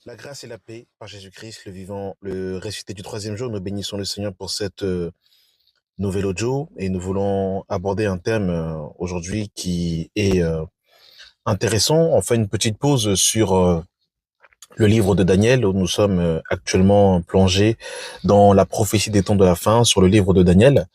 La grâce et la paix par Jésus-Christ, le vivant, le ressuscité du troisième jour. Nous bénissons le Seigneur pour cette nouvelle audio et nous voulons aborder un thème aujourd'hui qui est intéressant. On fait une petite pause sur le livre de Daniel où nous sommes actuellement plongés dans la prophétie des temps de la fin sur le livre de Daniel.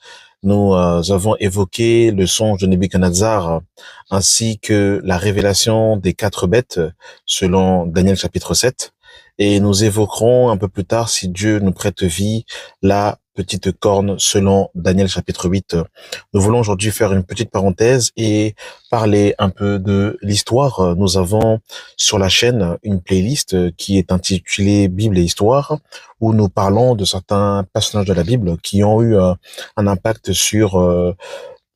Nous avons évoqué le songe de Nebuchadnezzar ainsi que la révélation des quatre bêtes selon Daniel chapitre 7. Et nous évoquerons un peu plus tard, si Dieu nous prête vie, la petite corne selon Daniel chapitre 8. Nous voulons aujourd'hui faire une petite parenthèse et parler un peu de l'histoire. Nous avons sur la chaîne une playlist qui est intitulée Bible et Histoire, où nous parlons de certains personnages de la Bible qui ont eu un impact sur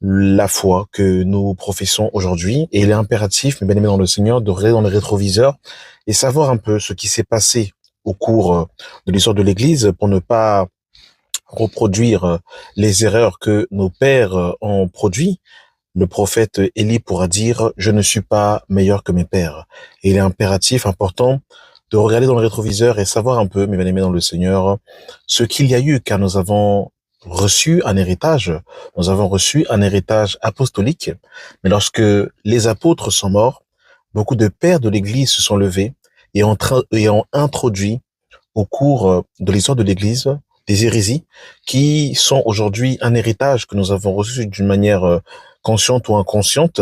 la foi que nous professons aujourd'hui. Et il est impératif, mes bien-aimés dans le Seigneur, de regarder dans le rétroviseur et savoir un peu ce qui s'est passé au cours de l'histoire de l'Église pour ne pas reproduire les erreurs que nos pères ont produit. Le prophète Élie pourra dire: je ne suis pas meilleur que mes pères. Et il est impératif, important, de regarder dans le rétroviseur et savoir un peu, mes bien-aimés dans le Seigneur, ce qu'il y a eu, car nous avons reçu un héritage. Nous avons reçu un héritage apostolique. Mais lorsque les apôtres sont morts, beaucoup de pères de l'Église se sont levés et ont introduit au cours de l'histoire de l'Église des hérésies qui sont aujourd'hui un héritage que nous avons reçu d'une manière consciente ou inconsciente.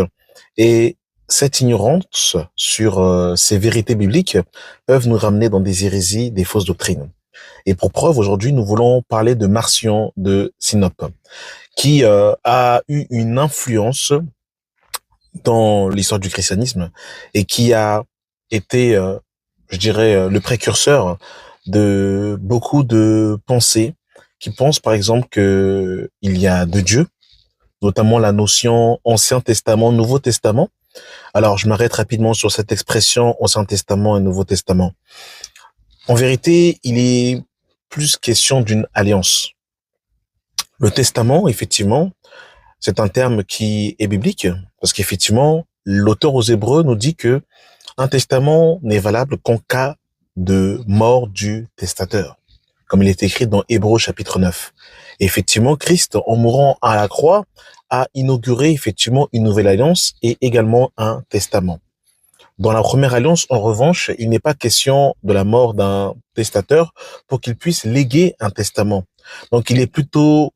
Et cette ignorance sur ces vérités bibliques peuvent nous ramener dans des hérésies, des fausses doctrines. Et pour preuve, aujourd'hui, nous voulons parler de Marcion de Sinope, qui a eu une influence dans l'histoire du christianisme et qui a été, je dirais, le précurseur de beaucoup de pensées qui pensent, par exemple, que il y a deux dieux, notamment la notion Ancien Testament, Nouveau Testament. Alors, je m'arrête rapidement sur cette expression Ancien Testament et Nouveau Testament. En vérité, il est plus question d'une alliance. Le testament, effectivement, c'est un terme qui est biblique, parce qu'effectivement, l'auteur aux Hébreux nous dit que un testament n'est valable qu'en cas de mort du testateur, comme il est écrit dans Hébreux chapitre 9. Et effectivement, Christ, en mourant à la croix, a inauguré effectivement une nouvelle alliance et également un testament. Dans la première alliance, en revanche, il n'est pas question de la mort d'un testateur pour qu'il puisse léguer un testament. Donc, il est plutôt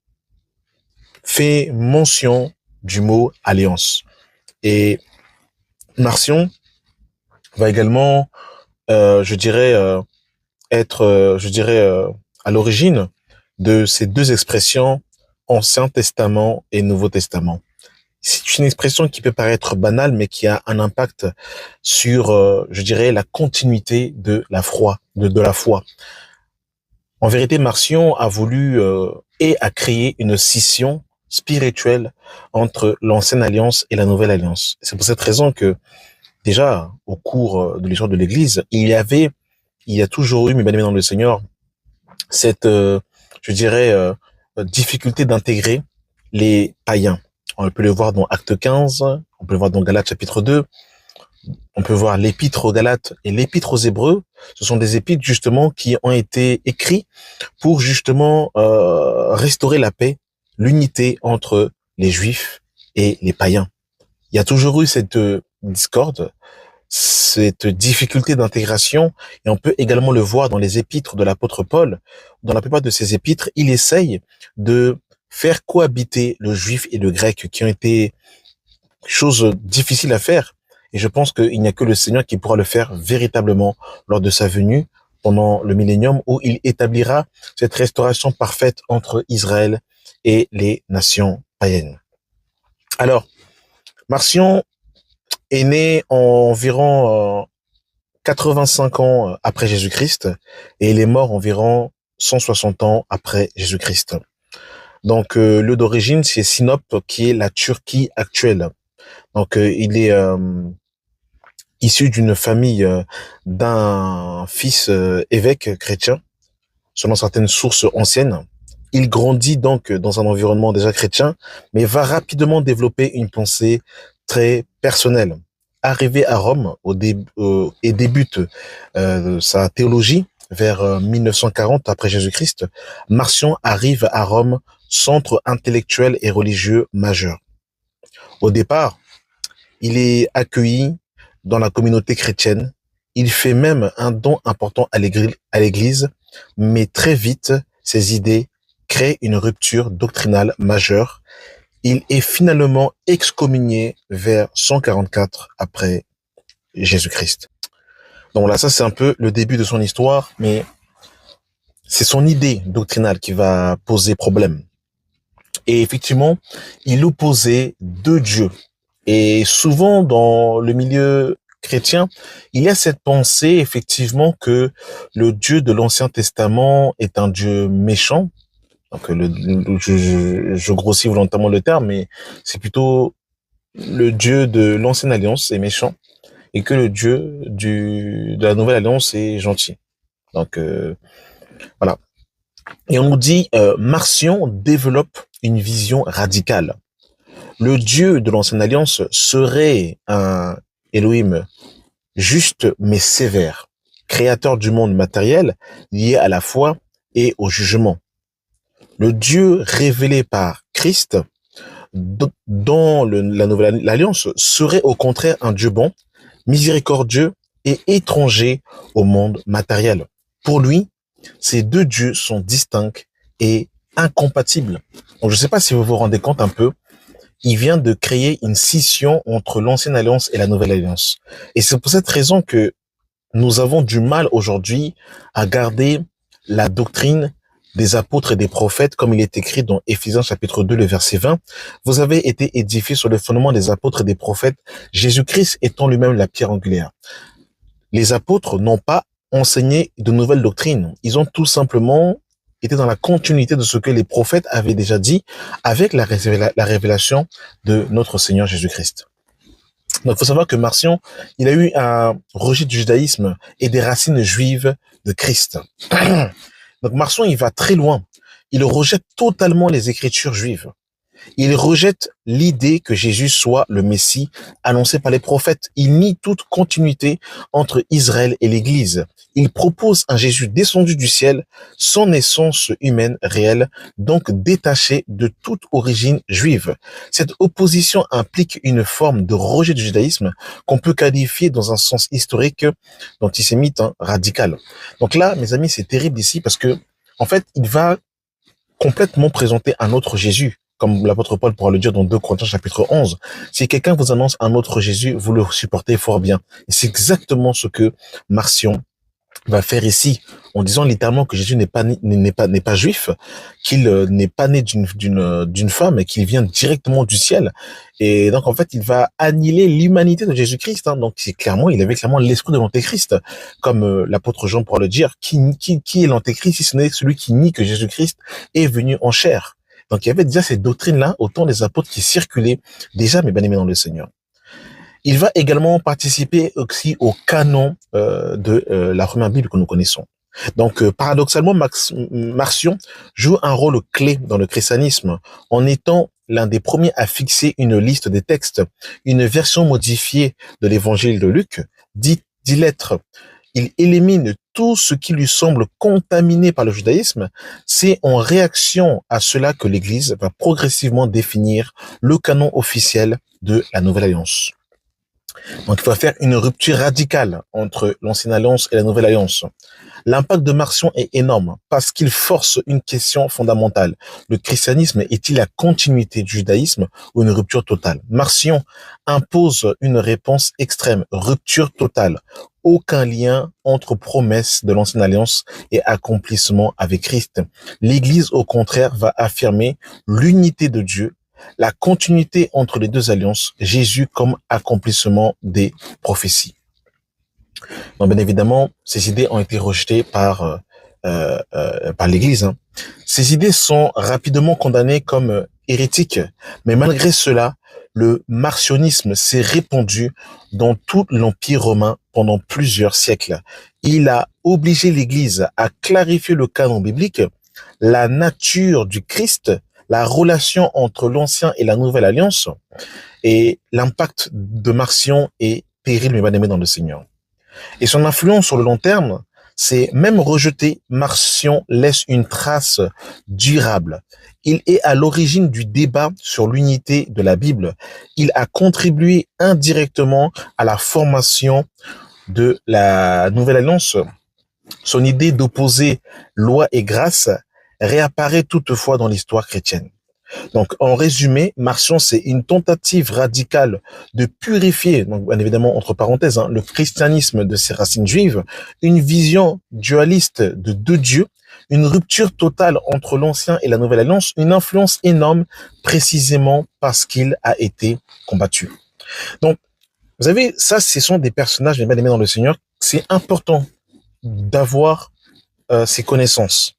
fait mention du mot alliance. Et Marcion va également, je dirais, être, à l'origine de ces deux expressions, Ancien Testament et Nouveau Testament. C'est une expression qui peut paraître banale, mais qui a un impact sur, je dirais, la continuité de la foi, de la foi. En vérité, Marcion a voulu et a créé une scission spirituelle entre l'ancienne alliance et la nouvelle alliance. C'est pour cette raison que, déjà, au cours de l'histoire de l'Église, il y a toujours eu, mes bien-aimés dans le Seigneur, cette, je dirais, difficulté d'intégrer les païens. On peut le voir dans Acte 15, on peut le voir dans Galates chapitre 2, on peut voir l'épître aux Galates et l'épître aux Hébreux. Ce sont des épîtres justement qui ont été écrits pour justement restaurer la paix, l'unité entre les Juifs et les païens. Il y a toujours eu cette discorde, cette difficulté d'intégration, et on peut également le voir dans les épîtres de l'apôtre Paul. Dans la plupart de ces épîtres, il essaye de faire cohabiter le juif et le grec, qui ont été choses difficiles à faire. Et je pense qu'il n'y a que le Seigneur qui pourra le faire véritablement lors de sa venue pendant le millénium, où il établira cette restauration parfaite entre Israël et les nations païennes. Alors, Marcion est né environ 85 ans après Jésus-Christ et il est mort environ 160 ans après Jésus-Christ. Donc, lieu d'origine, c'est Sinope, qui est la Turquie actuelle. Donc, il est issu d'une famille d'un fils évêque chrétien, selon certaines sources anciennes. Il grandit donc dans un environnement déjà chrétien, mais va rapidement développer une pensée très personnelle. arrivé à Rome et débute sa théologie vers 1940 après Jésus-Christ, Marcion arrive à Rome, centre intellectuel et religieux majeur. Au départ, il est accueilli dans la communauté chrétienne. Il fait même un don important à l'Église, mais très vite, ses idées créent une rupture doctrinale majeure. Il est finalement excommunié vers 144 après Jésus-Christ. Donc là, ça c'est un peu le début de son histoire, mais c'est son idée doctrinale qui va poser problème. Et effectivement, il opposait deux dieux. Et souvent dans le milieu chrétien, il y a cette pensée effectivement que le Dieu de l'Ancien Testament est un Dieu méchant. Donc je grossis volontairement le terme, mais c'est plutôt le Dieu de l'Ancienne Alliance est méchant et que le Dieu de la Nouvelle Alliance est gentil. Donc voilà. Et on nous dit Marcion développe une vision radicale. Le Dieu de l'Ancienne Alliance serait un Elohim juste mais sévère, créateur du monde matériel lié à la foi et au jugement. Le Dieu révélé par Christ dans la Nouvelle Alliance serait au contraire un Dieu bon, miséricordieux et étranger au monde matériel. Pour lui, ces deux dieux sont distincts et incompatibles. Donc, je ne sais pas si vous vous rendez compte un peu, il vient de créer une scission entre l'Ancienne Alliance et la Nouvelle Alliance. Et c'est pour cette raison que nous avons du mal aujourd'hui à garder la doctrine des apôtres et des prophètes, comme il est écrit dans Éphésiens chapitre 2, le verset 20. Vous avez été édifiés sur le fondement des apôtres et des prophètes, Jésus-Christ étant lui-même la pierre angulaire. Les apôtres n'ont pas enseigné de nouvelles doctrines. Ils ont tout simplement été dans la continuité de ce que les prophètes avaient déjà dit avec la révélation de notre Seigneur Jésus-Christ. Donc, il faut savoir que Marcion, il a eu un rejet du judaïsme et des racines juives de Christ. Donc, Marcion, il va très loin. Il rejette totalement les écritures juives. Il rejette l'idée que Jésus soit le Messie annoncé par les prophètes. Il nie toute continuité entre Israël et l'Église. Il propose un Jésus descendu du ciel, sans essence humaine réelle, donc détaché de toute origine juive. Cette opposition implique une forme de rejet du judaïsme qu'on peut qualifier dans un sens historique d'antisémite radical. Donc là, mes amis, c'est terrible ici parce que, en fait, il va complètement présenter un autre Jésus. Comme l'apôtre Paul pourra le dire dans 2 Corinthiens chapitre 11. Si quelqu'un vous annonce un autre Jésus, vous le supportez fort bien. Et c'est exactement ce que Marcion va faire ici, en disant littéralement que Jésus n'est pas juif, qu'il n'est pas né d'une femme et qu'il vient directement du ciel. Et donc en fait, il va annihiler l'humanité de Jésus-Christ. Donc c'est clairement, il avait clairement l'esprit de l'antéchrist, comme l'apôtre Jean pourra le dire. Qui est l'antéchrist si ce n'est celui qui nie que Jésus-Christ est venu en chair? Donc il y avait déjà ces doctrines-là au temps des apôtres qui circulaient déjà, mes bien-aimés dans le Seigneur. Il va également participer aussi au canon de la première Bible que nous connaissons. Donc, paradoxalement, Marcion joue un rôle clé dans le christianisme en étant l'un des premiers à fixer une liste des textes, une version modifiée de l'évangile de Luc, dit lettres. Il élimine tout ce qui lui semble contaminé par le judaïsme. C'est en réaction à cela que l'Église va progressivement définir le canon officiel de la Nouvelle Alliance. Donc, il faut faire une rupture radicale entre l'Ancienne Alliance et la Nouvelle Alliance. L'impact de Marcion est énorme parce qu'il force une question fondamentale. Le christianisme est-il la continuité du judaïsme ou une rupture totale? Marcion impose une réponse extrême, rupture totale. Aucun lien entre promesses de l'Ancienne Alliance et accomplissement avec Christ. L'Église, au contraire, va affirmer l'unité de Dieu, la continuité entre les deux alliances, Jésus comme accomplissement des prophéties. Donc, bien évidemment, ces idées ont été rejetées par l'Église. Ces idées sont rapidement condamnées comme hérétiques, mais malgré cela, le marcionisme s'est répandu dans tout l'Empire romain pendant plusieurs siècles. Il a obligé l'Église à clarifier le canon biblique, la nature du Christ, la relation entre l'Ancien et la Nouvelle Alliance, et l'impact de Marcion est péril, mes bien-aimés dans le Seigneur. Et son influence sur le long terme, c'est même rejeté, Marcion laisse une trace durable. Il est à l'origine du débat sur l'unité de la Bible. Il a contribué indirectement à la formation de la Nouvelle Alliance. Son idée d'opposer loi et grâce réapparaît toutefois dans l'histoire chrétienne. Donc, en résumé, Marcion, c'est une tentative radicale de purifier, donc bien évidemment entre parenthèses, le christianisme de ses racines juives, une vision dualiste de deux dieux, une rupture totale entre l'Ancien et la Nouvelle Alliance, une influence énorme précisément parce qu'il a été combattu. Donc, vous savez, ça, ce sont des personnages bien aimés dans le Seigneur. C'est important d'avoir ces connaissances.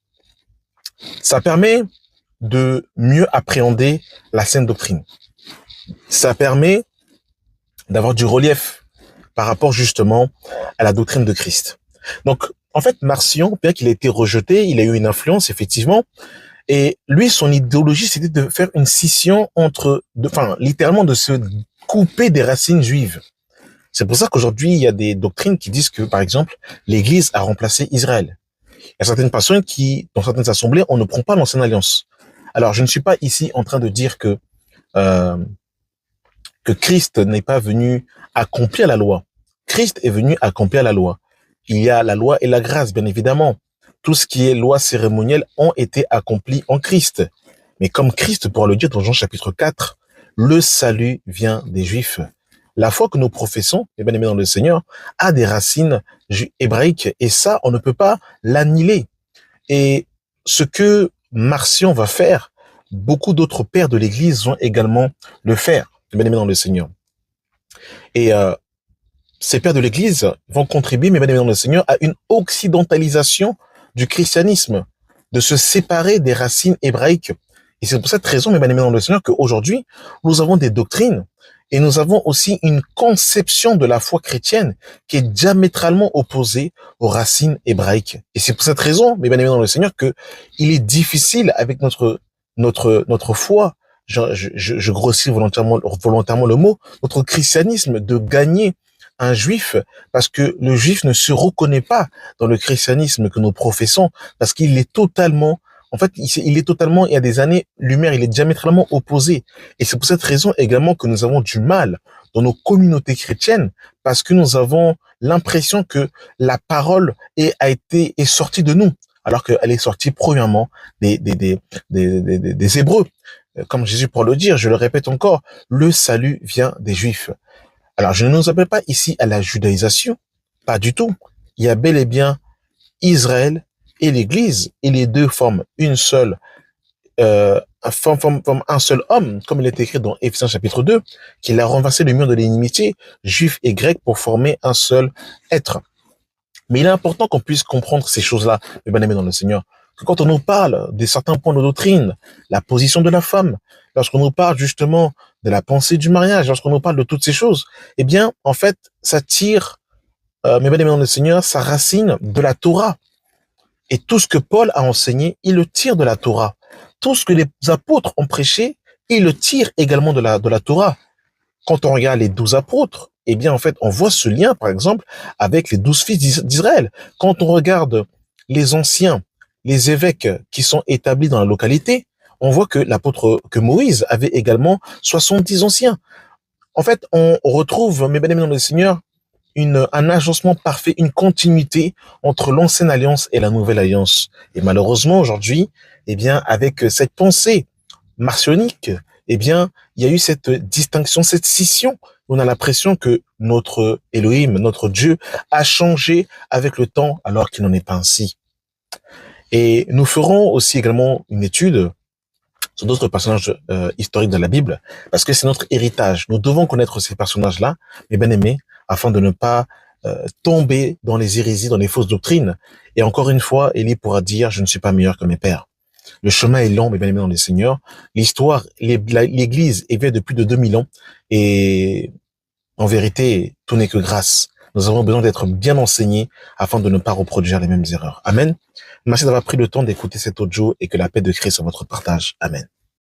Ça permet de mieux appréhender la saine doctrine. Ça permet d'avoir du relief par rapport justement à la doctrine de Christ. Donc, en fait, Marcion, bien qu'il ait été rejeté, il a eu une influence, effectivement, et lui, son idéologie, c'était de faire une scission littéralement de se couper des racines juives. C'est pour ça qu'aujourd'hui, il y a des doctrines qui disent que, par exemple, l'Église a remplacé Israël. Il y a certaines personnes dans certaines assemblées, on ne prend pas l'ancienne alliance. Alors, je ne suis pas ici en train de dire que Christ n'est pas venu accomplir la loi. Christ est venu accomplir la loi. Il y a la loi et la grâce, bien évidemment. Tout ce qui est loi cérémonielle ont été accomplis en Christ. Mais comme Christ pourra le dire dans Jean chapitre 4, le salut vient des Juifs. La foi que nous professons, et bien aimés dans le Seigneur, a des racines hébraïques et ça, on ne peut pas l'annihiler. Et ce que Marcion va faire, beaucoup d'autres pères de l'Église vont également le faire, bien aimés dans le Seigneur. Et ces pères de l'Église vont contribuer, mais bien aimés dans le Seigneur, à une occidentalisation du christianisme, de se séparer des racines hébraïques. Et c'est pour cette raison, mes bien aimés dans le Seigneur, qu'aujourd'hui, nous avons des doctrines et nous avons aussi une conception de la foi chrétienne qui est diamétralement opposée aux racines hébraïques. Et c'est pour cette raison, mes bien aimés dans le Seigneur, que il est difficile avec notre foi, je grossis volontairement le mot, notre christianisme, de gagner un juif, parce que le juif ne se reconnaît pas dans le christianisme que nous professons, parce qu'il est totalement, il y a des années-lumière, il est diamétralement opposé. Et c'est pour cette raison également que nous avons du mal dans nos communautés chrétiennes, parce que nous avons l'impression que la parole est sortie de nous, alors qu'elle est sortie premièrement des Hébreux. Comme Jésus pour le dire, je le répète encore, le salut vient des Juifs. Alors, je ne nous appelle pas ici à la judaïsation, pas du tout. Il y a bel et bien Israël et l'Église, et les deux forment une seule, forment un seul homme, comme il est écrit dans Éphésiens chapitre 2, qu'il a renversé le mur de l'inimitié, juif et grec, pour former un seul être. Mais il est important qu'on puisse comprendre ces choses-là, mes bien-aimés dans le Seigneur, que quand on nous parle de certains points de doctrine, la position de la femme, lorsqu'on nous parle justement de la pensée du mariage, lorsqu'on nous parle de toutes ces choses, eh bien, en fait, ça tire, mes bien-aimés dans le Seigneur, sa racine de la Torah. Et tout ce que Paul a enseigné, il le tire de la Torah. Tout ce que les apôtres ont prêché, il le tire également de la Torah. Quand on regarde les 12 apôtres, eh bien, en fait, on voit ce lien, par exemple, avec les 12 fils d'Israël. Quand on regarde les anciens, les évêques qui sont établis dans la localité, on voit que Moïse avait également 70 anciens. En fait, on retrouve, mes bien-aimés dans le Seigneur, un agencement parfait, une continuité entre l'ancienne alliance et la nouvelle alliance. Et malheureusement, aujourd'hui, eh bien, avec cette pensée marcionique, eh bien, il y a eu cette distinction, cette scission. On a l'impression que notre Elohim, notre Dieu, a changé avec le temps, alors qu'il n'en est pas ainsi. Et nous ferons aussi également une étude sur d'autres personnages historiques de la Bible, parce que c'est notre héritage. Nous devons connaître ces personnages-là, mes bien-aimés, afin de ne pas tomber dans les hérésies, dans les fausses doctrines. Et encore une fois, Élie pourra dire, je ne suis pas meilleur que mes pères. Le chemin est long, mes bien-aimés dans les Seigneurs. L'histoire, l'Église est vieille de plus de 2000 ans. Et en vérité, tout n'est que grâce. Nous avons besoin d'être bien enseignés afin de ne pas reproduire les mêmes erreurs. Amen. Merci d'avoir pris le temps d'écouter cet audio et que la paix de Christ soit votre partage. Amen.